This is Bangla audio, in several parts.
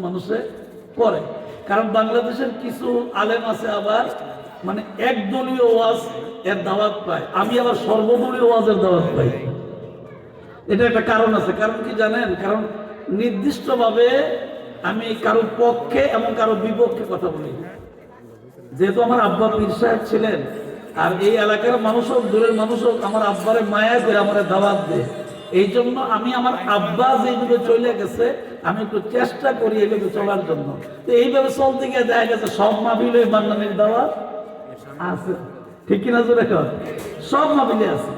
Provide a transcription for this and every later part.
মানুষে পড়ে। কারণ বাংলাদেশের কিছু আলেম আছে আবার মানে একদলীয় ওয়াজ এর দাওয়াত পায়, আমি আবার সর্বদলীয় ওয়াজের দাওয়াত পাই। এটা একটা কারণ আছে। কারণ কি জানেন? কারণ নির্দিষ্টভাবে আমি কারো পক্ষে এবং কারো বিপক্ষে কথা বলি। যেহেতু আমার আব্বা পীর সাহেব ছিলেন, আর এই এলাকার মানুষ হোক দূরের মানুষ হোক আমার আব্বারে মায়া করে আমার দাওয়াত দেয়, এই জন্য আমি আমার আব্বা যেভাবে চলে গেছে আমি একটু চেষ্টা করি এইভাবে চলার জন্য। তো এইভাবে চলতে গিয়ে দেখা গেছে সব মাহফিলে বান্নানির দাওয়াত আছে, ঠিক কিনা জোরে কর? সব মাহফিলে আছে।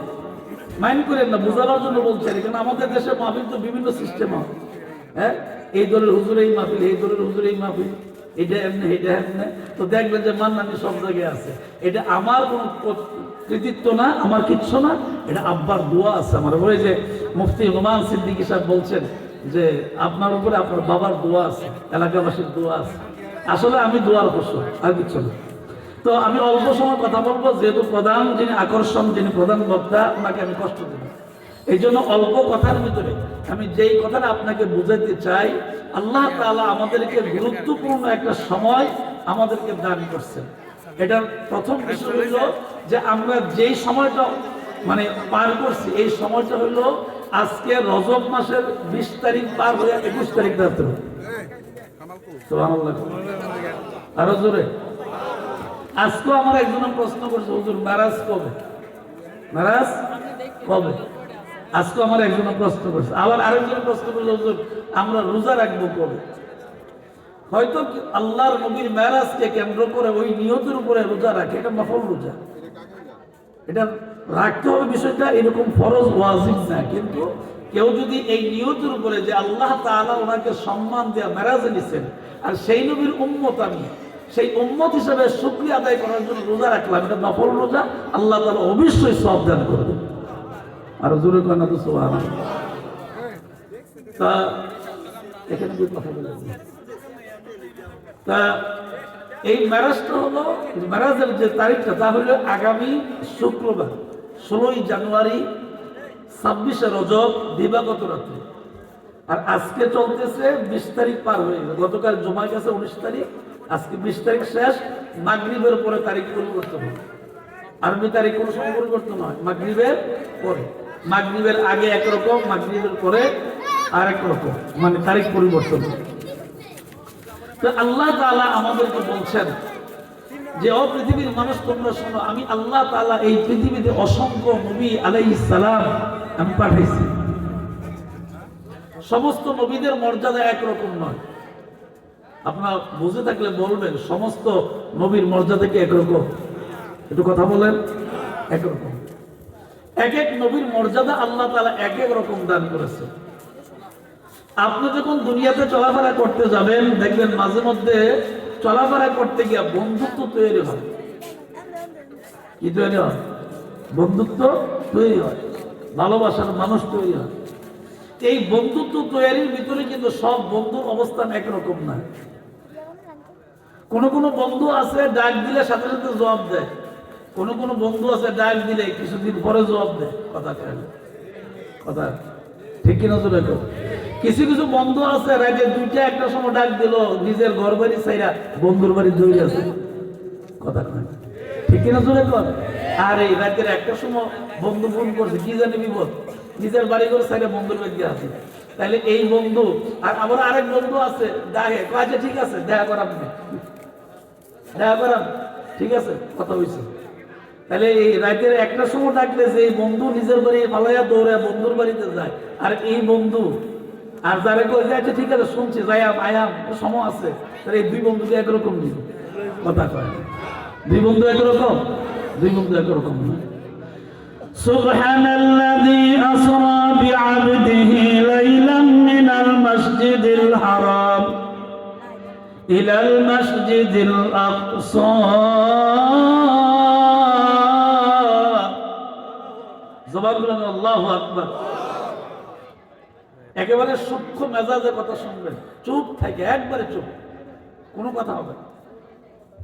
মাইন্ড করেন না, বোঝানোর জন্য বলছি। কারণ আমাদের দেশে মাহফিল তো বিভিন্ন সিস্টেম হয়। হ্যাঁ, এই দলের হুজুর এই মাহফিল, এই দলের হুজুর এই মাহফিল, এটা এমনি এটা এমনি। তো দেখবেন যে মান্নানি সব জায়গায় আছে। এটা আমার কোনো কৃতিত্ব না, আমার কিচ্ছু না, এটা আব্বার দোয়া আছে আমার উপরে। যে মুফতি হুমায়ুন সিদ্দিকী সাহেব বলছেন যে আপনার উপরে আপনার বাবার দোয়া আছে, এলাকাবাসীর দোয়া আছে। আসলে আমি দোয়ার বসো, আর কিচ্ছু না। তো আমি অল্প সময় কথা বলবো, যেহেতু প্রধান যিনি আকর্ষণ, যিনি প্রধান বক্তা, ওনাকে আমি কষ্ট দেব। এই জন্য অল্প কথার ভিতরে আমি যেই কথাটা আপনাকে বুঝাতে চাই, আল্লাহ তাআলা আমাদেরকে গুরুত্বপূর্ণ একটা সময় আমাদেরকে দান করছেন। এটার প্রথম বিষয় হইল যে আমরা যেই সময়টা মানে পার করছি, এই সময়টা হইল আজকে রজব মাসের 20 তারিখ পার হয়ে 21 তারিখ রাত্রে। সুবহানাল্লাহ, আরো জোরে। আজকেও আমার একজন প্রশ্ন করছে, হুজুর মেরাজ কবে? মেরাজ কবে? আজকে আমার একজন প্রশ্ন করছে। আবার আরেকজন প্রশ্ন করছে, হুজুর আমরা রোজা রাখবো কবে? হয়তো আল্লাহর নবীর মেরাজকে কেন্দ্র করে ওই নিয়তের উপরে রোজা রাখে, এটা নফল রোজা, এটা রাখতে হবে। বিষয়টা এরকম ফরজ ওয়াজিব না, কিন্তু কেউ যদি এই নিয়তের উপরে যে আল্লাহ তাআলা ওনাকে সম্মান দেয়া মেরাজে নিছেন, আর সেই নবীর উম্মত আমি, সেই উম্মত হিসেবে শুকরিয়া আদায় করার জন্য রোজা রাখলাম, এটা নফল রোজা, আল্লাহ তাআলা অবশ্যই সওয়াব দান করবে। আর জোরে কয় না তো সুবহানাল্লাহ। তা এখানে কি কথা বলেছি? তা এই মেরাজটা হলো, মেরাজের যে তারিখটা তা হলো আগামী শুক্রবার 16ই জানুয়ারি 26শে রজব দিবাগত রাত্রে। আর আজকে চলতেছে 20 তারিখ পার হয়ে গেল। গতকাল জমা গেছে 19 তারিখ, আজকে 20 তারিখ শেষ। মাগরিবের পরে তারিখ পরিবর্তন হয়, আরবি তারিখ কোনো সময় পরিবর্তন হয় মাগরিবের পরে। মাগরিবের আগে একরকম, মাগরিবের পরে আরেক রকম, মানে তারিখ পরিবর্তন হয়। তো আল্লাহ তাআলা আমাদেরকে বলছেন যে ও পৃথিবীর মানুষ তোমরা শোনো, আমি আল্লাহ তাআলা এই পৃথিবীতে অসংখ্য নবী আলাইহিস সালাম আমি পাঠাইছি। সমস্ত নবীদের মর্যাদা একরকম নয়। আপনারা বুঝে থাকলে বলবেন, সমস্ত নবীর মর্যাদা কি একরকম? একটু কথা বলেন। একরকম। এক এক নবীর মর্যাদা আল্লাহ তাআলা এক এক রকম দান করেছে। আপনি যখন দুনিয়াতে চলাফেরা করতে যাবেন, দেখবেন মাঝে মধ্যে চলাফেরা করতে গিয়ে বন্ধুত্ব তৈরি হয়। কি তৈরি হয়? বন্ধুত্ব তৈরি হয়, ভালোবাসার মানুষ তৈরি হয়। এই বন্ধুত্ব তৈরির ভিতরে কিন্তু সব বন্ধুর অবস্থান একরকম না। কোন কোন বন্ধু আছে ডাক দিলে সাথে সাথে জবাব দেয়, কোন কোন বন্ধু আছে ডাক দিলে কিছুদিন পরে জবাব দেয়। কথা কথা ঠিক কিনা জোরে কর? কিছু কিছু বন্ধু আছে রাতে 2টা 1টার সময় ডাক দিল, নিজের ঘর বাড়ি ছাইরা বন্ধুর বাড়ি দৌড়ে আছে। কথা কয় ঠিক কিনা জোরে কর? আর এই রাতের 1টার সময় বন্ধু ফোন করছে, কি জানি বিপদ, নিজের বাড়ি ঘর ছাইরা বন্ধুর বাড়ি আছে। তাহলে এই বন্ধু। আর আমার আরেক বন্ধু আছে ডাকে, আচ্ছা ঠিক আছে দেখা করাম, দেখা করাম, ঠিক আছে কথা হয়েছে। তাহলে এই রাতের 1টার সময় ডাকলে যে এই বন্ধু নিজের বাড়ি পালাইয়া দৌড়ে বন্ধুর বাড়িতে যায়, আর এই বন্ধু আর যারা কই যে আচ্ছা ঠিক আছে শুনছি যাইয়াম আয়াম সময় আছে, তাহলে এই দুই বন্ধুকে একরকম দিল। কথা কয় দুই বন্ধু একরকম, দুই বন্ধু একরকম না। সুবহানাল্লাযী আসরা বিআবদিহি লাইলাম মিনাল মাসজিদিল হারাম ইলাল মাসজিদিল আকসা। সুবহানাল্লাহ, আল্লাহু আকবার। একেবারে সূক্ষ্ম মেজাজে কথা শুনবেন, চুপ থাকে, একবারে চুপ, কোনো কথা হবে না।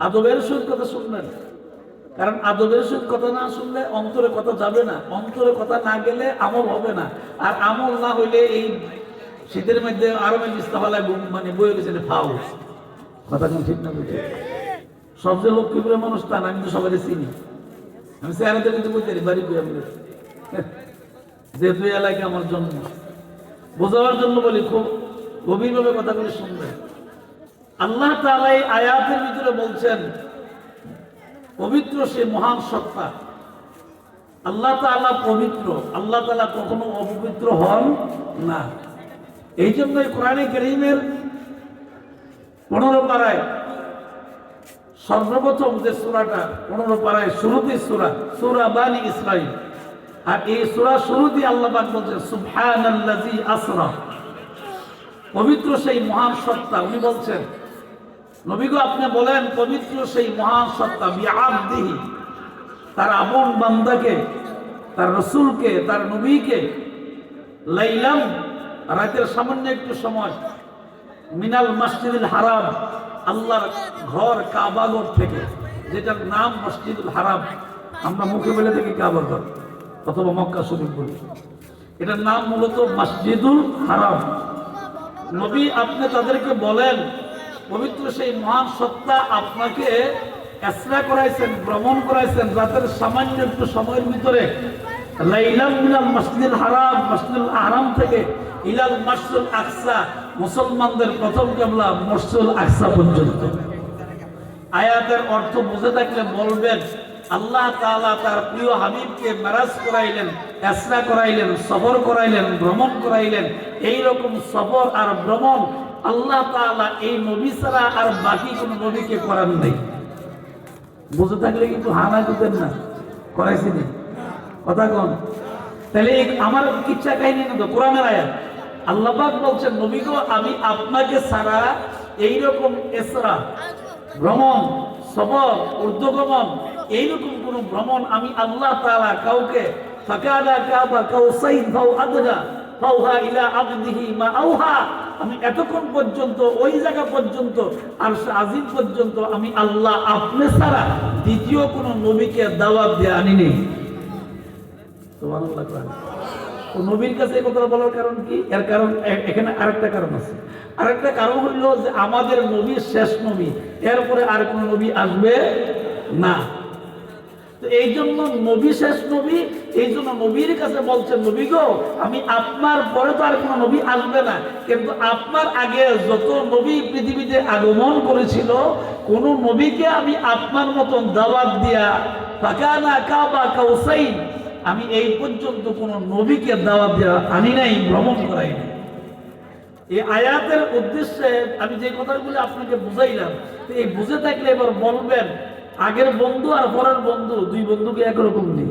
আদবের সহিত কথা শুনবেন, কারণ আদবের সহিত কথা না শুনলে অন্তরে কথা যাবে না, অন্তরে কথা না গেলে আমল হবে না, আর আমল না হইলে এই শীতের মধ্যে আরো ইস্তাফালায় মানে বয়ে গেছে ফাউ কথা কোন ঠিক না বুঝে সবচেয়ে লক্ষ্মীপুরের মানুষ তা না, আমি তো সবাই চিনি, আমি চেহারাতে কিন্তু বুঝতে পারি বাড়ি করে আমি যেহেতু এলাকা আমার জন্ম বোঝাবার জন্য বলি, খুব গভীরভাবে কথাগুলি শুনবেন। আল্লাহ তাআলা এই আয়াতের ভিতরে বলছেন পবিত্র সে মহান সত্তা, আল্লাহ তাআলা পবিত্র, আল্লাহ তাআলা কখনো অপবিত্র হন না। এই জন্য কোরআনে কারীমের 15 পারায় সর্বপ্রথম যে সূরাটা 15 পারায় শুরুতে সূরা বানি ইসরাঈল, আর এই সূরা শুরুতে আল্লাহ পাক বলছেন সুবহানাল্লাযী আসরা, পবিত্র সেই মহান সত্তা। উনি বলছেন নবী গো আপনি বলেন পবিত্র সেই মহান সত্তা বিআবদিহি, তার আপন বান্দাকে, তার রাসূলকে, তার নবীকে, লাইলাম রাতের সামান্য একটু সময়, মিনাল মসজিদুল হারাম, আল্লাহর ঘর কাবা ঘর থেকে, যেটার নাম মসজিদুল হারাম, আমরা মুখে বলে থাকি কাবা ঘর অথবা মক্কা শরীফ বলি, এটার নাম মূলত মসজিদুল হারাম। নবী আপনি তাদেরকে বলেন পবিত্র সেই মহান সত্তা আপনাকে ইসরা করাইছেন, ভ্রমণ করাইছেন রাতের সামান্য একটু সময়ের ভিতরে, লাইলাম মিনাল মসজিদুল হারাম, মসজিদুল হারাম থেকে ইলাল মসজিদুল আকসা, মুসলমানদের প্রথম কিবলা মসজিদুল আকসা পর্যন্ত। আয়াতের অর্থ বুঝে থাকলে বলবেন আল্লাহ তাআলা তার প্রিয় হাবিবকে মেরাজ করাইলেন, ইসরা করাইলেন, সফর করাইলেন, ভ্রমণ করাইলেন। এই রকম সফর আর ভ্রমণ আল্লাহ তাআলা এই নবী ছাড়া আর বাকি কোন নবীকে করান নাই। বুঝে থাকলে কিন্তু হানা দিতেন না, করাইছিনি কথা কোন। তাহলে আমার কিচ্ছা কাহিনী না তো, কোরআনের আয়াত। আল্লাহ পাক বলছেন নবী গো আমি আপনাকে ছাড়া এইরকম ইসরা, ভ্রমণ, সফর, ঊর্ধ্বগমন, এইরকম কোন ভ্রমণ আমি আল্লাহ তাআলা কাউকে ফাকাদা কাবা কাউসাইন ফাও আদগা ফাওহা ইলা আবদিহি মা আওহা, আমি এতক্ষণ পর্যন্ত ওই জায়গা পর্যন্ত আরশ আজিম পর্যন্ত আমি আল্লাহ আপনি ছাড়া দ্বিতীয় কোন নবীকে দাওয়াত দিয়ে আনিনি। সুবহানাল্লাহ। তো নবীর কাছে এই কথা বলার কারণ কি? এর কারণ এখানে আরেকটা কারণ আছে। আরেকটা কারণ হলো যে আমাদের নবী শেষ নবী, এরপরে আর কোন নবী আসবে না। তো এই জন্য নবী শেষ নবী, এই জন্য নবীর কাছে বলছেন নবী গো আমি আপনার পরে তো আর কোনো নবী আসবে না, কিন্তু আপনার আগে যত নবী পৃথিবীতে আগমন করেছিল কোন নবীকে আমি আপনার মতন দাওয়াত দিয়া ফাকানা কাবা কাউসাইন, আমি এই পর্যন্ত কোন নবীকে দাওয়াত দিয়া আনি নাই, ভ্রমণ করাই নাই। এই আয়াতের উদ্দেশ্যে আমি যে কথাগুলো আপনাকে বুঝাইলাম, এই বুঝে থাকলে এবার বলবেন আগের বন্ধু আর পরের বন্ধু, দুই বন্ধুকে একরকম নেই,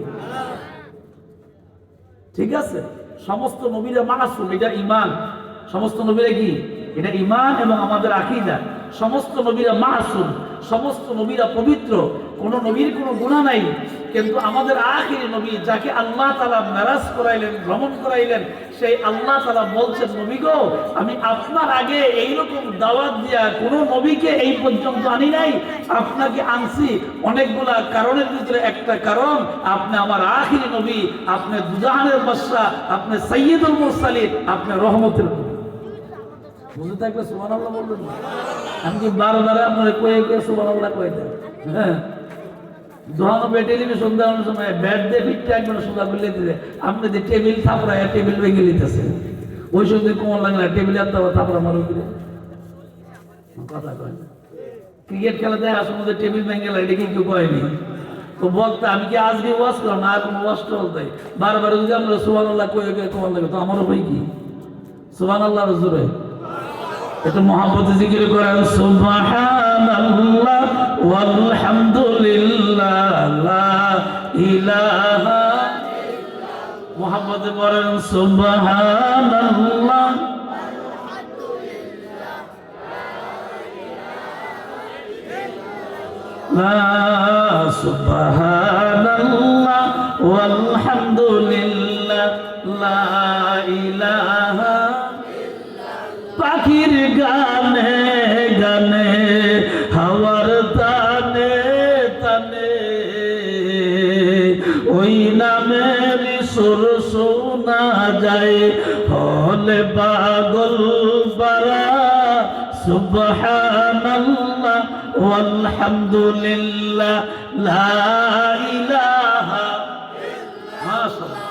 ঠিক আছে? সমস্ত নবীরা মাসুম, এটা ঈমান। সমস্ত নবীরা কি? এটা ঈমান এবং আমাদের আকীদা। সমস্ত নবীরা মাসুম, সমস্ত নবীরা পবিত্র, কোন নবীর কোনো গুনাহ নাই। কিন্তু আমাদের আখিরি নবী যাকে আল্লাহ তাআলা মেরাজ করাইলেন, ভ্রমণ করাইলেন, সেই আল্লাহ তাআলা বলছেন নবী গো আমি আপনার আগে এইরকম দাওয়াত দিয়া কোন নবীকে এই পর্যন্ত আনি নাই, আপনাকে আনছি অনেকগুলা কারণের ভিতরে একটা কারণ আপনি আমার আখিরি নবী, আপনি দুজাহানের বাদশা, আপনি সাইয়্যিদুল মুরসালিন, আপনি রহমতের নবী। বুঝতে থাকলে সুবহানাল্লাহ বলবেন না? আমি কি বারবার আপনারা কয়ে সুবহানাল্লাহ কয়ে দেন? হ্যাঁ, দোহানো টেলিভিশন দেওয়ানোর সময় ব্যাট দিয়ে ফিটটা একবার সোজা করে দিতে, আপনি যে টেবিল থাপড়া টেবিল ভেঙে নিতেছে, ওই সঙ্গে কোমর লাগলে টেবিল আর থাপড়া মারো দিলে কথা কয়। ক্রিকেট খেলা দেখার সময় টেবিল ভেঙে গেলে এটা কি কেউ কয়নি? তো বলতে আমি কি আজকে ওয়াশ করো না, কোনো ওয়াশ করতে বারবার যদি আমরা সুবহানাল্লাহ কয়ে কোমর লাগে, তো আমারও বই কি সুবহানাল্লাহ জোরে এটা মহব্বতে জিকির করেন সুবহানাল্লাহ ওয়ালহামদুলিল্লাহ লা ইলাহা ইল্লাল্লাহ, মহব্বতে পড়েন সুবহানাল্লাহ লা সুবহানাল্লাহ ওয়ালহামদুলিল্লাহ লা ইলাহা। পাখির গানে গানে হাওয়ার তানে তানে ওই নামের সুর শোনা যায়, হলে পাগল সুবহানাল্লাহ ওয়ালহামদুলিল্লাহ লা ইলাহা মাশাআল্লাহ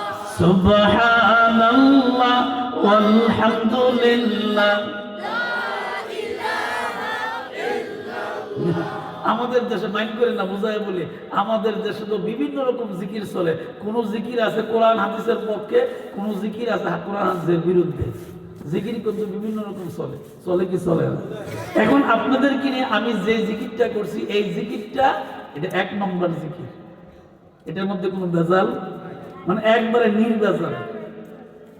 সুবহানাল্লাহ ওয়ালহামদুলিল্লাহ। আমাদের দেশে মাইন্ড করে না, বোঝায় বলি, আমাদের দেশে তো বিভিন্ন রকম জিকির চলে। কোন জিকির আছে কোরআন হাদিসের পক্ষে, কোন জিকির আছে কোরআন হাদিসের বিরুদ্ধে। জিকির কিন্তু বিভিন্ন রকম চলে, চলে কি চলে না? এখন আপনাদেরকে নিয়ে আমি যে জিকিরটা করছি, এই জিকিরটা এটা 1 নম্বর জিকির। এটার মধ্যে কোনো ভেজাল মানে একবারে নির্ভেজাল,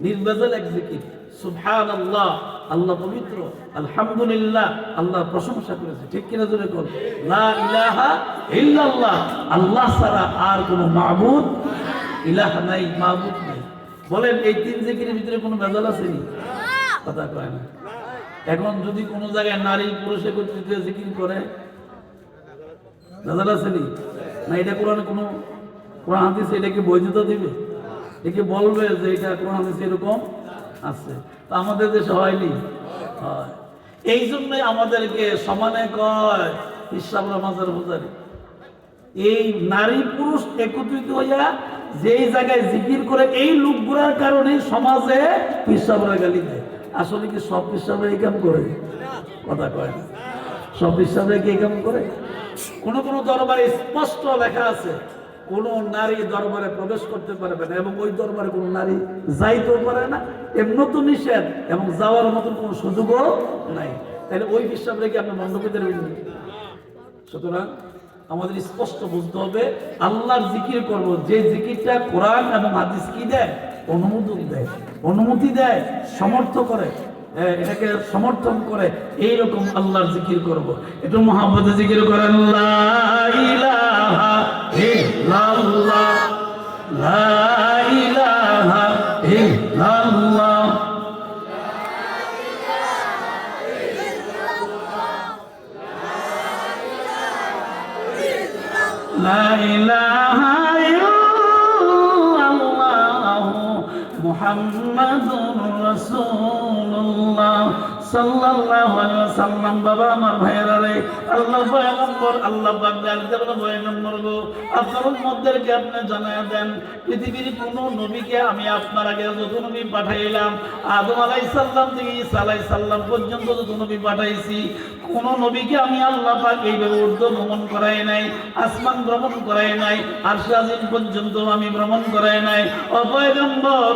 নির্ভেজাল এক জিকির। সুবহানাল্লাহ, আল্লাহ পবিত্র, আলহামদুলিল্লাহ, আল্লাহ প্রশংসা করেছে, ঠিক কিনা জোরে বল। লা ইলাহা ইল্লাল্লাহ, আল্লাহ ছাড়া আর কোনো মাবুদ ইলাহ নাই, মাবুদ নাই। বলেন এই 3 জিকিরের ভিতরে কোনো ভেজাল আছে নি? কথা কয় না। এখন যদি কোনো জায়গায় নারী পুরুষ একত্রিত জিকির করে, ভেজাল আছে নি? না এটা কোরআনে কোনো কোরআন হাদিসে এটাকে বৈধতা দিবে? একে বলবে যে এটা কোরআন হাদিসে এরকম আছে? তা আমাদের দেশে হয়নি, হয়। এই জন্যই আমাদেরকে সমানে কয় ইসলামরা মাজার পূজারি। এই নারী পুরুষ একত্রিত হইয়া যেই জায়গায় জিকির করে, এই লোকগুলোর কারণে সমাজে ইসলামরা গালি দেয়। আসলে কি সব ইসলামরা এই কাম করে? কথা কয় না। সব ইসলামরা কি এই কাম করে? কোন কোন দরবারে স্পষ্ট লেখা আছে কোন নারী দরবারে প্রবেশ করতে পারবে না, এবং ওই দরবারে কোন নারী যাইতেও পারে না, এমনি তো নিষেধ, এবং যাওয়ার মতন কোন সুযোগও নাই। তাহলে ওই বিশ্বাস রেখে আপনি বন্ধ করে দেবেন। সুতরাং আমাদের স্পষ্ট বুঝতে হবে, আল্লাহর জিকির করব যে জিকিরটা কোরআন এবং হাদিস কি দেয়, অনুমোদন দেয়, অনুমতি দেয়, সমর্থ করে, এটাকে সমর্থন করে, এইরকম আল্লাহর জিকির করব। একটু মুহাব্বতে জিকির করেন, লা ইলাহা ইল্লাল্লাহ, লা ইলাহা ইল্লাল্লাহ, লা ইলাহা ইল্লাল্লাহ মুহাম্মাদুর রাসূলুল্লাহ সাল্লাল্লাহু আলাইহি ওয়াসাল্লাম। বাবা আমার ভাইয়েরা রে, আল্লাহ পয়গম্বর আল্লাহ পাক জানতে বলে পয়গম্বর গো, আপনার উম্মতদেরকে আপনি জানায়া দেন, পৃথিবীর কোন নবীকে আমি আপনার আগে যত নবী পাঠাইলাম, আদম আলাইহিস সালাম থেকে ঈসা আলাইহিস সালাম পর্যন্ত যত নবী পাঠাইছি, কোন নবীকে আমি আল্লাহ পাক এইভাবে ঊর্ধ্ব ভ্রমণ করাই নাই, আসমান ভ্রমণ করাই নাই, আরশ আজিম পর্যন্ত আমি ভ্রমণ করাই নাই। ও পয়গম্বর,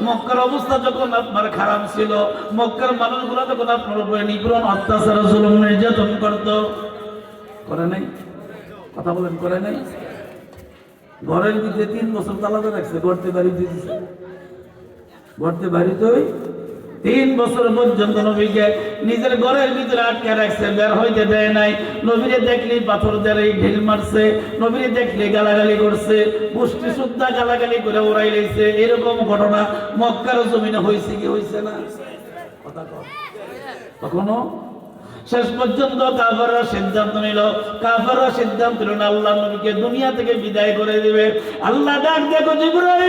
মক্কার অবস্থা যখন আপনার খারাপ ছিল, মক্কার মানুষগুলো যখন আপনার উপরে নিপীড়ন, অত্যাচার, জুলুম, নির্যাতন করত, করে নাই? কথা বলেন, করে নাই? ঘরের ভিতরে 3 বছর তালাতে রাখছে, গড়তে বাড়ি দিয়েছে, গড়তে বাড়িতেই 3 বছর পর্যন্ত নবীকে নিজের ঘরের ভিতরে আটকে রাখছে, বের হইতে দেয় নাই। নবীরে দেখলে পাথর দিয়ে ঢিল মারছে, নবীরে দেখলে গালাগালি করছে, গোষ্ঠী শুদ্ধা গালাগালি করে উড়াই লাইছে। এরকম ঘটনা মক্কার জমিনে হয়েছে কি হয়েছে না? কথা কর। তখনও শেষ পর্যন্ত কাফেররা সিদ্ধান্ত নিল, কাফেররা সিদ্ধান্ত নিল আল্লাহ নবীকে দুনিয়া থেকে বিদায় করে দিবে। আল্লাহ ডাক দেখো, জিবরাইল,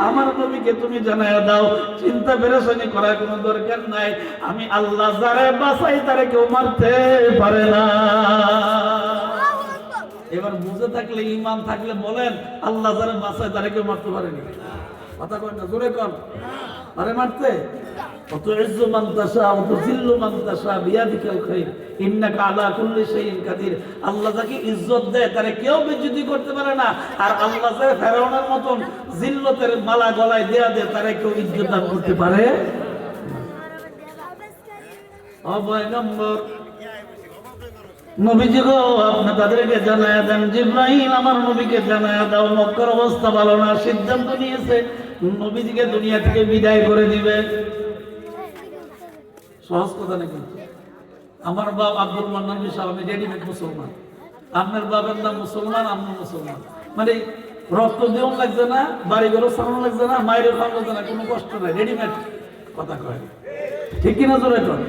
আমার নবীকে তুমি জানায়া দাও, চিন্তা পেরেশানি করার কোনো দরকার নাই, আমি আল্লাহ যারে বাঁচাই তারে কেউ মারতে পারে না। এবার বুঝে থাকলে, ঈমান থাকলে বলেন, আল্লাহ যারে বাঁচাই তারে কেউ মারতে পারেনি? কথা কয় না, জোরে কর। আরে মারতে তুইজ্জু মান তাশা ওয়া তুযিল্লু মান তাশা বিয়াদিকাল খায়র ইন্নাকা আলা কুল্লি শাইইন কাদির। আল্লাহ যাকে ইজ্জত দেয় তারে কেউ বেইজ্জতি করতে পারে না, আর আল্লাহ যাকে ফেরাউনের মতন জিল্লতের মালা গলায় দেয়া দেয় তারে কেউ ইজ্জত দান করতে পারে না। ও পয়গম্বর, নবীজি গো, আপনি তাদেরকে জানায়া দেন, জিবরাইল আমার নবীকে জানায়া দাও, মক্কার অবস্থা ভালো না, সিদ্ধান্ত নিয়েছে নবীজিকে দুনিয়া থেকে বিদায় করে দিবে। সহজ কথা নাকি? আমার বাপ আব্দুল মান্নান বিশাল, আমি রেডিমেড মুসলমান, আপনার বাবার নাম মুসলমান, আমি মুসলমান, মানে রক্ত দেওয়া লাগছে না, বাড়ি ঘরও সারানো লাগছে না, মায়ের খাওয়া লাগছে না, কোনো কষ্ট নাই, রেডিমেড। কথা কয় ঠিক কিনা জোরে কর?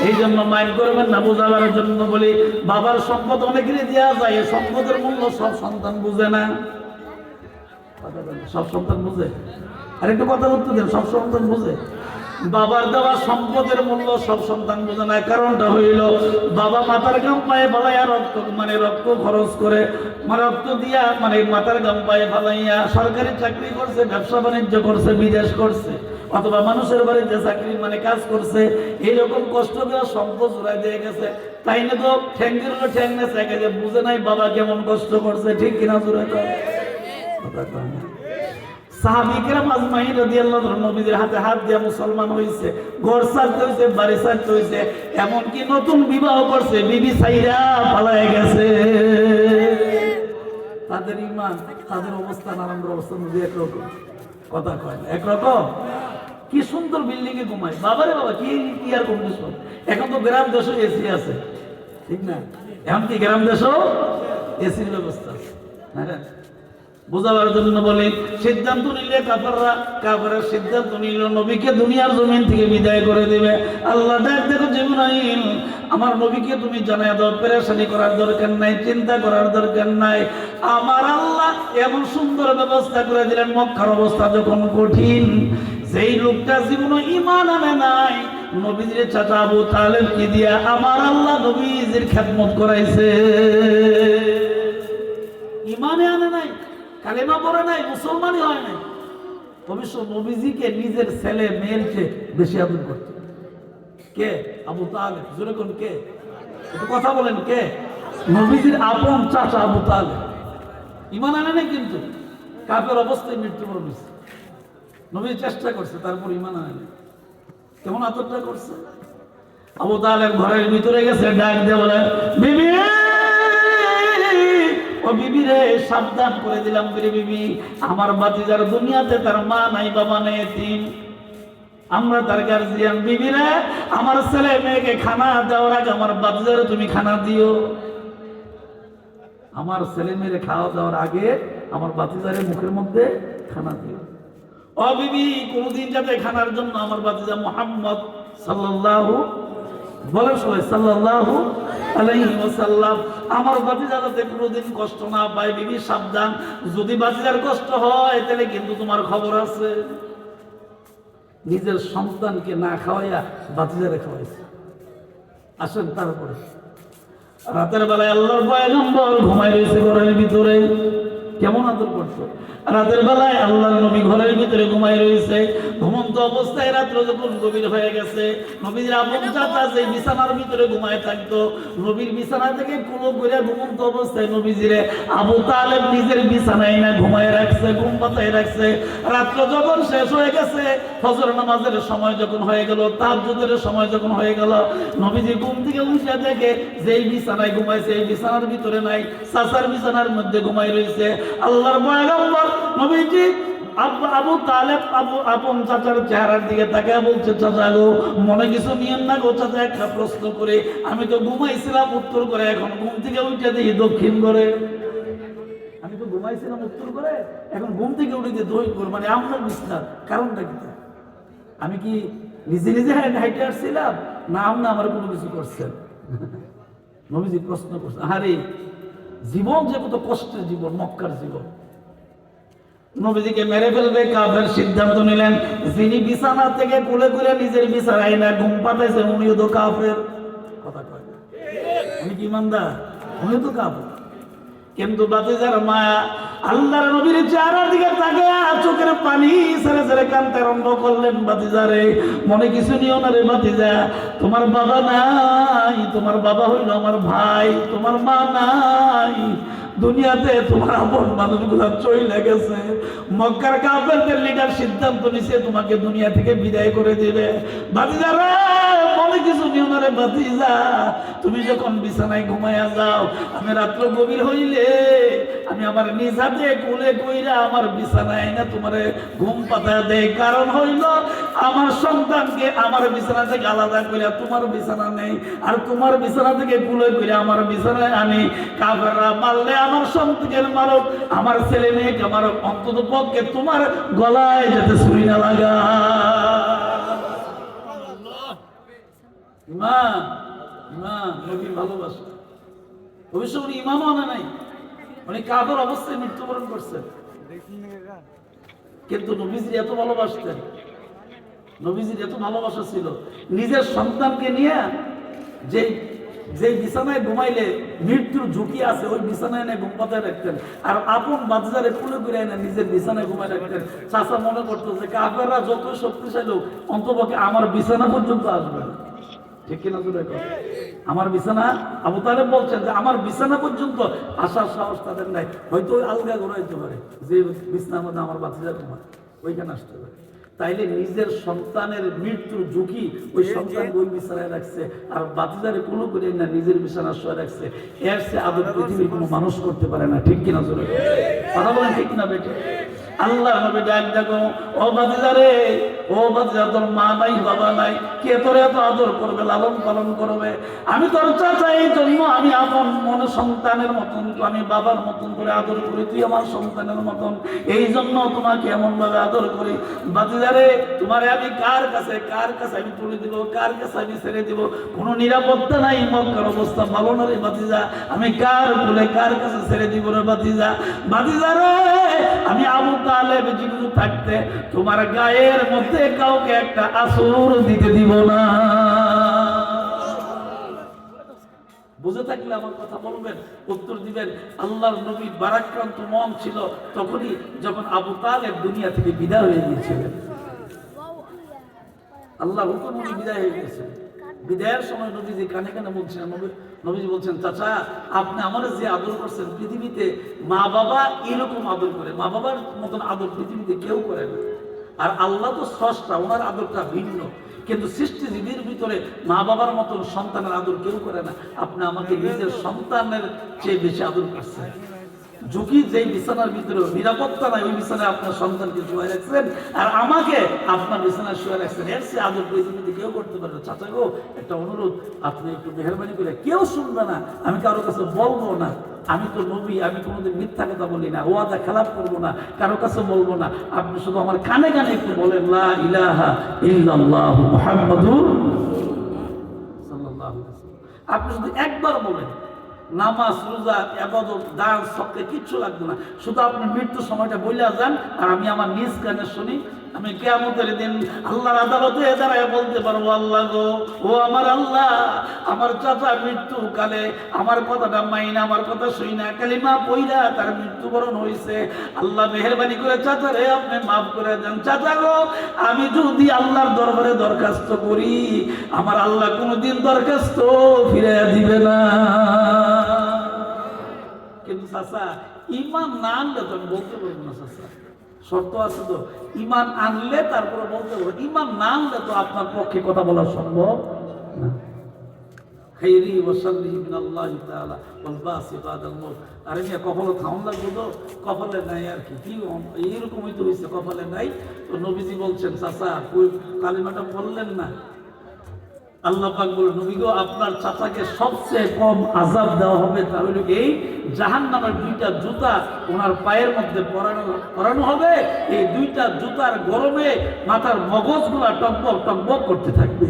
এই জন্য মাইন্ড করবেন না, বোঝাবার জন্য বলি, বাবার সম্পদ অনেকেরই দেওয়া যায়, সম্পদের মূল্য সব সন্তান বুঝে না। সব সন্তান বুঝে? আর একটু কথা বলতে দেন, সব সন্তান বুঝে? বাবার দেওয়া সম্পদের মূল্য সব সন্তান বোঝে না। কারণটা হইল বাবা মাথার গাম পায়ে ফালাইয়া রক্ত খরচ করে রক্ত দিয়া মাথার গাম পায়ে ফালাইয়া সরকারি চাকরি করছে, ব্যবসা বাণিজ্য করছে, বিদেশ করছে, অথবা মানুষের বাড়িতে চাকরি কাজ করছে, এইরকম কষ্ট করে সম্পদ জোড়াই দিয়ে গেছে। তাই না তো ঠ্যাঙ্গের ঠ্যাং নেছে, বুঝে নাই বাবা কেমন কষ্ট করছে, ঠিক কিনা জোড়াই কথা। সাহাবীকেরাম আজমাইন রাদিয়াল্লাহু আনহু নবীর হাতে হাত দিয়ে মুসলমান হইছে, ঘর ছাড়তে হইছে, বাড়ি ছাড়তে হইছে, এমনকি নতুন বিবাহ করছে, বিবি সাইরা পালায় গেছে। তাদের ঈমান, তাদের অবস্থান আর আমাদের অবস্থান একরকম, কথা কয় না একরকম। কি সুন্দর বিল্ডিং এ ঘুমায়, বাবারে বাবা কি এয়ার কন্ডিশন। এখন তো গ্রাম দেশে এসি আছে, ঠিক না? এখন কি গ্রাম দেশেও এসির ব্যবস্থা আছে? হ্যাঁ, বোঝাবার জন্য বলি, সিদ্ধান্ত নিলে কাফেররা সিদ্ধান্ত নিল নবীকে দুনিয়ার জমিন থেকে বিদায় করে দিবে। আল্লাহ ডাক দেখো জিবরাইল, আমার নবীকে তুমি জানায় দাও, পেরেশানি করার দরকার নাই, চিন্তা করার দরকার নাই। আমার আল্লাহ এমন সুন্দর ব্যবস্থা করে দিলেন। মক্কার অবস্থা যখন কঠিন, যেই লোকটা জীবনে ঈমান আনে নাই, নবীজির চাচা আবু তালেব কি দিয়া আমার আল্লাহ নবীজির খেদমত করাইছে। ঈমানে আনে নাই, কালেমা পড়ে নাই, মুসলমানই হয় নাই, অবশ্য নবীজিকে নিজের ছেলে মেয়ের চেয়ে বেশি আদর করত। কে? আবু তালেব। জোরে কোন কে? একটু কথা বলেন, কে? নবীজির আপন চাচা আবু তালেব। ঈমান আনে নাই, কিন্তু কাফের অবস্থায় মৃত্যুবরণ হয়েছে। নবী চেষ্টা করছে, তারপর ঈমান আনে নাই। কেমন আদরটা করছে? আবু তালেব ঘরের ভিতরে গেছে, ডাক দিয়ে বলে, বিবি ও বিবি রে, সাবধান করে দিলাম রে বিবি, আমার ভাতিজার দুনিয়াতে তার মা নাই, বাবা নেই, এতিম, আমরা তার গার্জিয়ান। বিবি রে, আমার ছেলে মেয়েকে খানা দেওয়ার আগে আমার ভাতিজারে তুমি খানা দিও। আমার ছেলে মেয়েরে খাওয়া দেওয়ার আগে আমার ভাতিজারে মুখের মধ্যে খানা দিও। ও বিবি, কোনদিন যাতে খানার জন্য আমার ভাতিজা মুহাম্মদ সাল্লাল্লাহু, বলে সবাই সাল্লাল্লাহু আলাইহি ওয়াসাল্লাম, আমার ভাতিজা যাতে কোনোদিন কষ্ট না পায়। বিবি সাবধান, যদি ভাতিজার কষ্ট হয় তাহলে কিন্তু তোমার খবর আছে। নিজের সন্তানকে না খাওয়াইয়া ভাতিজারে খাওয়াইছে। আসেন, তারপরে রাতের বেলায় আল্লাহর পয়গম্বর ঘুমায় রয়েছে ঘরের ভিতরে, কেমন আদর করতো। রাতের বেলায় আল্লাহর নবী ঘরের ভিতরে ঘুমায় রয়েছে। ঘুমন্ত অবস্থায় রাত্র যখন গভীর হয়ে গেছে, নবীর আপন চাচা সেই বিছানার ভিতরে ঘুমায় থাকতো। নবীর বিছানা থেকে কুলো করে ঘুমন্ত অবস্থায় নবীজিরে আবু তালেব নিজের বিছানায় না ঘুমায় রাখছে, ঘুম পাতায় রাখছে। রাত্র যখন শেষ হয়ে গেছে, ফজর নামাজের সময় যখন হয়ে গেল, তাহাজ্জুদের সময় যখন হয়ে গেল, নবীজি ঘুম থেকে উঠে দেখে যেই বিছানায় ঘুমাইছে এই বিছানার ভিতরে নাই, চাচার বিছানার মধ্যে ঘুমায় রয়েছে। আল্লাহর পয়গম্বর নবীজি আবু তালেব আপন চাচার চেহারার দিকে তাকিয়ে বলছে, চাচা গো, মনে কিছু নিয়েন না গো চাচা, একটা প্রশ্ন করে, আমি তো ঘুমাইছিলাম উত্তর করে, এখন ঘুম থেকে উঠে দেখি দক্ষিণ করে। আমি তো ঘুমাইছিলাম উত্তর করে, এখন ঘুম থেকে উঠে দিয়ে দক্ষিণ করে, আপনার বিছনার কারণটা কি? আমি কি নিজে নিজে হাইটে আসছিলাম, না আপনি আমার কোনো কিছু করছেন? নবীজি প্রশ্ন করছে। আরে জীবন যে কত কষ্টের জীবন, মক্কার জীবন। নবীজিকে মেরে ফেলবে কাফের সিদ্ধান্ত নিলেন। যিনি বিছানা থেকে কুলে কুলে নিজের বিছানায় না ঘুম পাতাইছে, উনিও তো কাফের। কথা কয়, উনি কি ইমানদার? উনিও তো কাফের। কিন্তু ভাতিজার মায়া, আল্লাহর নবীর চেহারার দিকে তাকিয়ে চোখের পানি ছেড়ে ছেড়ে কাঁদতে আরম্ভ করলেন। ভাতিজারে, মনে কিছু নিও না রে ভাতিজা, তোমার বাবা নাই, তোমার বাবা হইল আমার ভাই, তোমার মা নাই, দুনিয়াতে তোমার আপন মানুষগুলা চলে গেছে। মক্কার কাফেরদের লিডার সিদ্ধান্ত নিছে তোমাকে দুনিয়া থেকে বিদায় করে দিবে। ভাতিজা রে, মনে কিছু নিও না রে ভাতিজা, তুমি যখন বিছানায় ঘুমাইয়া যাও, আমি রাত্র গভীর হইলে আমি আমার নিজ হাতে কোলে কইরা আমার বিছানায় না তোমারে ঘুম পাতা দেয়। কারণ হইল আমার সন্তানকে আমার বিছানা থেকে আলাদা কইরা তোমার বিছানা নেই, আর তোমার বিছানা থেকে কোলে কইরা আমার বিছানায় আনি। কাফেররা মারলে আমার সন্তানের মারক, আমার ছেলে মেয়েকে আমার, অন্তত পক্ষে তোমার গলায় যাতে ছুরি না লাগা। ইমান, ইমান, নবীর ভালোবাসা। অবশ্য উনি ইমানও আনে নাই, উনি কাফের অবস্থায় মৃত্যুবরণ করছেন, কিন্তু নবীজি এত ভালোবাসতেন। নবীজির এত ভালোবাসা ছিল, নিজের সন্তানকে নিয়ে যে যে বিছানায় ঘুমাইলে মৃত্যুর ঝুঁকি আছে ওই বিছানায় এনে ঘুম পাতায় রাখতেন, আর আপন বাচ্চারে কুলে করে এনে নিজের বিছানায় ঘুমায় রাখতেন। চাচা মনে করতো যে কাফেররা যত শক্তিশালী হোক অন্তপক্ষে আমার বিছানা পর্যন্ত আসবে না। ঠিক কিনা জোরে কর? আমার বিছানা, আবু তালেব বলছেন যে আমার বিছানা পর্যন্ত আসার সাহস তাদের নাই। হয়তো ওই আলগা ঘুরাইতে পারে, যে বিছানার মধ্যে আমার বাচ্চা ঘুমায় ওইখানে আসতে পারে। তাইলে নিজের সন্তানের মৃত্যুর ঝুঁকি ওই সন্তান ওই বিছানায় রাখছে, আর বাতিজারে কোনো করে না নিজের বিছানা শোয়া রাখছে। এর সে আদর পৃথিবীর কোনো মানুষ করতে পারে না। ঠিক কিনা জোরে কথা বলেন, ঠিক না বেটে? আল্লাহ নবী ডাক দেখো, ও বাতিজারে, ও বাতিজা, তোর মা নাই বাবা নাই, কে তোর এত আদর করবে, লালন পালন করবে? আমি তোর চাচা, এই জন্য আমি আপন মনে সন্তানের মতন, আমি বাবার মতন করে আদর করি, তুই আমার সন্তানের মতন, এই জন্য তোমাকে এমন ভাবে আদর করি। বাতিজারে, তোমারে আমি কার কাছে আমি তুলে দিব, কার কাছে আমি ছেড়ে দিব? কোনো নিরাপত্তা নাই, মক্কার অবস্থা ভালো না রে বাতিজা, আমি কার কোলে কার কাছে ছেড়ে দিব রে বাতিজা? বাতিজারে, আমি আবু তালেব জীবিত থাকতে তোমার গায়ের মধ্যে কাউকে একটা আসর দিতে দিব না। বুঝে থাকলে আমার কথা বলবেন, উত্তর দিবেন। আল্লাহর নবী বারাক্রান্ত মন ছিল তখনই যখন আবু তালেব দুনিয়া থেকে বিদায় হয়ে গিয়েছিলেন। আল্লাহ হুকুম উনি বিদায় হয়ে গেছেন। বিদায়ের সময় নবীজি কানে কানে বলছেন, নবীজি বলছেন, চাচা আপনি আমার যে আদর করছেন, পৃথিবীতে মা বাবা এরকম আদর করে, মা বাবার মতন আদর পৃথিবীতে কেউ করে না। আর আল্লাহ তো স্রষ্টা, ওনার আদরটা ভিন্ন, কিন্তু সৃষ্টিজীবীর ভিতরে মা বাবার মতন সন্তানের আদর কেউ করে না। আপনি আমাকে নিজের সন্তানের চেয়ে বেশি আদর করছেন। ঝুঁকি যেই বিছানার ভিতরে নিরাপত্তা নাই, ওই বিছানায় আপনার সন্তানকে শুয়ে রাখছেন, আর আমাকে আপনার বিছানায় শুয়ে রাখছেন। এর সে আদর পৃথিবীতে কেউ করতে পারে না। চাচা গো, একটা অনুরোধ, আপনি একটু মেহরবানি করে, কেউ শুনবে না, আমি কারো কাছে বলবো না, আমি তো নবী, আমি কোনোদিন মিথ্যা কথা বলি না, ওয়াদা খেলাপ করবো না, কারো কাছে বলবো না, আপনি শুধু আমার কানে কানে একটু বলেন, লা ইলাহা ইল্লাল্লাহু মুহাম্মাদুর সাল্লাল্লাহু আলাইহি ওয়াসাল্লাম। আপনি শুধু একবার বলেন, নামাজ, রোজা, ইবাদত, দান, সবকে কিচ্ছু লাগবে না, শুধু আপনি মৃত্যুর সময়টা বইলা যান, আর আমি আমার নিজ কানে শুনি। আমি কিয়ামতের দিন আল্লাহর আদালতে দাঁড়ায় বলতে পারবো, আল্লাহ গো, ও আমার আল্লাহ, আমার চাচা মৃত্যু কালে আমার কথাটা মাইনা, আমার কথা শুই না, কালিমা পইরা তার মৃত্যুবরণ হয়েছে। আল্লাহ মেহেরবানি করে চাচারে আপনি মাফ করে দেন। চাচা গো, আমি যদি আল্লাহর দরবারে দরখাস্ত করি, আমার আল্লাহ কোনোদিন দরখাস্ত ফিরে দিবে না। কিন্তু চাচা, ইমান না আনলে তো আমি বলতে পারবো না। চাচা, শর্ত আছে তো, ইমান আনলে তারপরে বলতে পারবো, ইমান না আনলে তো আপনার পক্ষে কথা বলা সম্ভব না। খাইরি ওয়াসাল্লি মিনাল্লাহি তাআলা ওয়াল বাসি বাদাল মউত। আরে মিয়া, কপালে থাউন লাগবে তো, কপালে নাই আর কি, কি এইরকমই তো হয়েছে, কপালে নাই তো। নবীজি বলছেন, চাচা কালিমাটা বললেন না? আল্লাহ পাক বলে, নবী গো, আপনার চাচাকে সবচেয়ে কম আযাব দেওয়া হবে, তাহলে এই জাহান্নামের দুইটা জুতা ওনার পায়ের মধ্যে পরানো হবে। এই দুইটা জুতার গরমে মাথার মগজগুলা টকবক টকবক করতে থাকবে।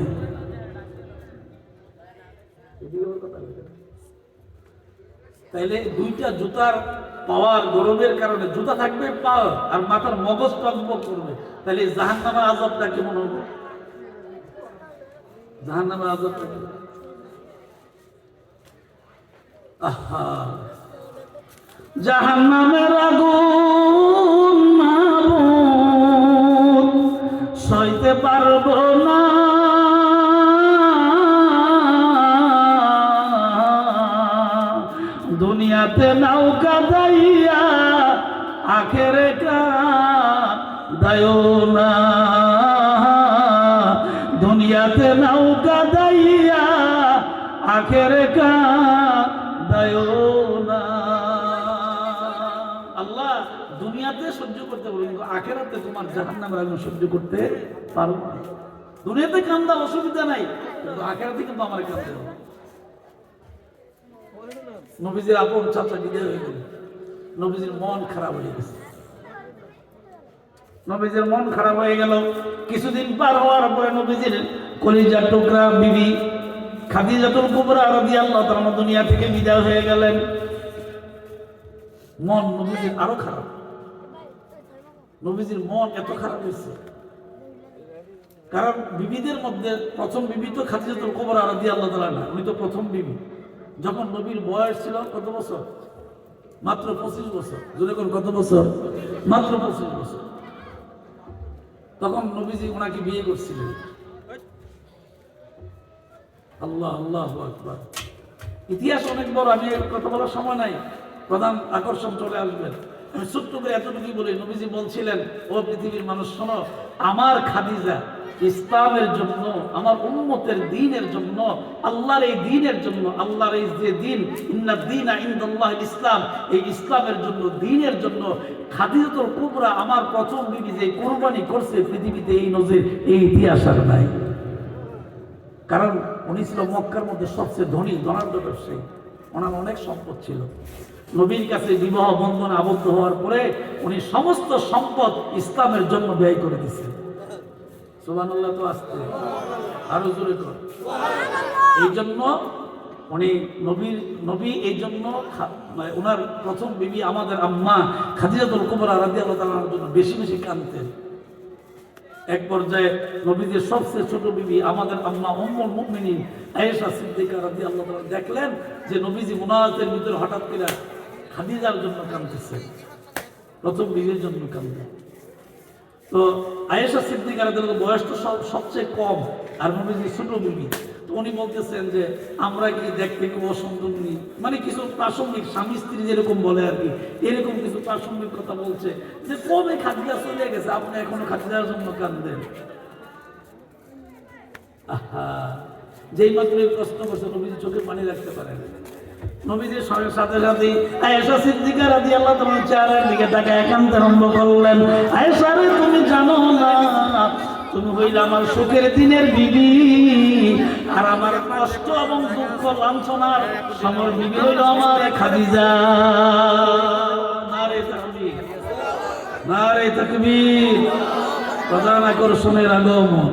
তাইলে দুইটা জুতার পাওয়ার গরমের কারণে জুতা থাকবে পাওয়ার, আর মাথার মগজ টকবক করবে। তাহলে জাহান্নামের আযাবটা কেমন হবে? জাহান্নামের আযাবটা কেমন? আহা, জাহান্নামের আগুন মাবুদ সইতে পারবো না, দুনিয়াতে নৌকা দাইয়া আখেরে কাঁদায়ো না, দুনিয়াতে নৌকা দাইয়া আখেরে কাঁদায়ো না। আল্লাহ দুনিয়াতে সহ্য করতে পারবো, কিন্তু আখেরাতে তোমার জাহান্নামের আগুন সহ্য করতে পারবো না। দুনিয়াতে কান্দা অসুবিধা নাই, কিন্তু আখেরাতে কিন্তু আমার কান্দতে হবে। নবীজির আপন চাচা বিদায় হয়ে গেল, নবীজির মন খারাপ হয়ে গেছে। নবীজির মন খারাপ হয়ে গেল। কিছুদিন পার হওয়ার পরে নবীজির কলিজার টুকরা বিবি খাদিজাতুল কুবরা রাদিয়াল্লাহু তাআলা দুনিয়া থেকে বিদায় হয়ে গেলেন। মন নবীজির আরো খারাপ। নবীজির মন এত খারাপ হয়েছে, কারণ বিবিদের মধ্যে প্রথম বিবি তো খাদিজাতুল কুবরা রাদিয়াল্লাহু তাআলা না, উনি তো প্রথম বিবি। যখন নবীর বয়স ছিল কত বছর? মাত্র 25 বছর। যদি কোন কত বছর? মাত্র 25 বছর। তখন নবীজি ওনাকে বিয়ে করছিলেন। আল্লাহ আল্লাহু আকবার। ইতিহাস অনেক বড়, আমি কথা বলার সময় নাই, প্রধান আকর্ষণ চলে আসবেন। আমি ছোট্ট করে এতটুকুই বলি, নবীজি বলছিলেন, ও পৃথিবীর মানুষ শোনো, আমার খাদিজা ইসলামের জন্য, আমার উম্মতের দ্বীনের জন্য, আল্লাহর এই দ্বীনের জন্য, আল্লাহর এই যে দ্বীন, ইন্না দ্বীনা ইনদাল্লাহিল ইসলাম, এই ইসলামের জন্য, দ্বীনের জন্য খাদিজাতুল কুবরা আমার প্রথম বিবি যে কুরবানি করছে, পৃথিবীতে এই নজির, এই ইতিহাস আর নাই। কারণ উনি ছিল মক্কার মধ্যে সবচেয়ে ধনী ধনাঢ্য ব্যবসায়ী, ওনার অনেক সম্পদ ছিল। নবীর কাছে বিবাহ বন্ধনে আবদ্ধ হওয়ার পরে উনি সমস্ত সম্পদ ইসলামের জন্য ব্যয় করে দিচ্ছেন। সুবহানাল্লাহ, তো আসতে আরো জোরে কর। এই জন্য উনি নবী এই জন্য ওনার প্রথম বিবি আমাদের আম্মা খাদিজাতুল কুবরা রাদিয়াল্লাহু তাআলার জন্য বেশি বেশি কাঁদতেন। এক পর্যায়ে নবীদের সবচেয়ে ছোট বিবি আমাদের আম্মা উম্মুল মুমিনিন আয়েশা সিদ্দিকা রাদিয়াল্লাহু তাআলা দেখলেন যে নবীজি মুনাজাতের ভিতরে হঠাৎ করে খাদিজার জন্য কাঁদতেছেন, প্রথম বিবির জন্য কাঁদলেন। তো আয়েশা সিদ্দিকা রাদিয়াল্লাহু বয়স তো সবচেয়ে কম, আর নবীজি ছোট বিবি। তো উনি বলতেছেন যে আমরা কি দেখতে খুব অসুন্দর নেই, মানে কিছু প্রাসঙ্গিক, স্বামী স্ত্রী যেরকম বলে আর কি, এরকম কিছু প্রাসঙ্গিক কথা বলছে যে কবে খাদিজা চলে গেছে, আপনি এখনো খাদিজার জন্য কাঁদেন। আহা, যেই মাত্র এই প্রশ্ন করছে নবীজি চোখে পানি রাখতে পারেন। নবীজির সাথে সাথে আয়েশা সিদ্দিকা রাদিয়াল্লাহু তাআলা চেহারার দিকে তাকায় কাঁদতে আরম্ভ করলেন। আয়েশা রে, তুমি জানো না, তুমি হইলে আমার সুখের দিনের বিবি, আর আমার কষ্ট এবং দুঃখ লাঞ্ছনার সময় বিবি হইল আমার খাদিজা। নারে তাকবীর, নারে তাকবীর, প্রধান আকর্ষণের আগমন।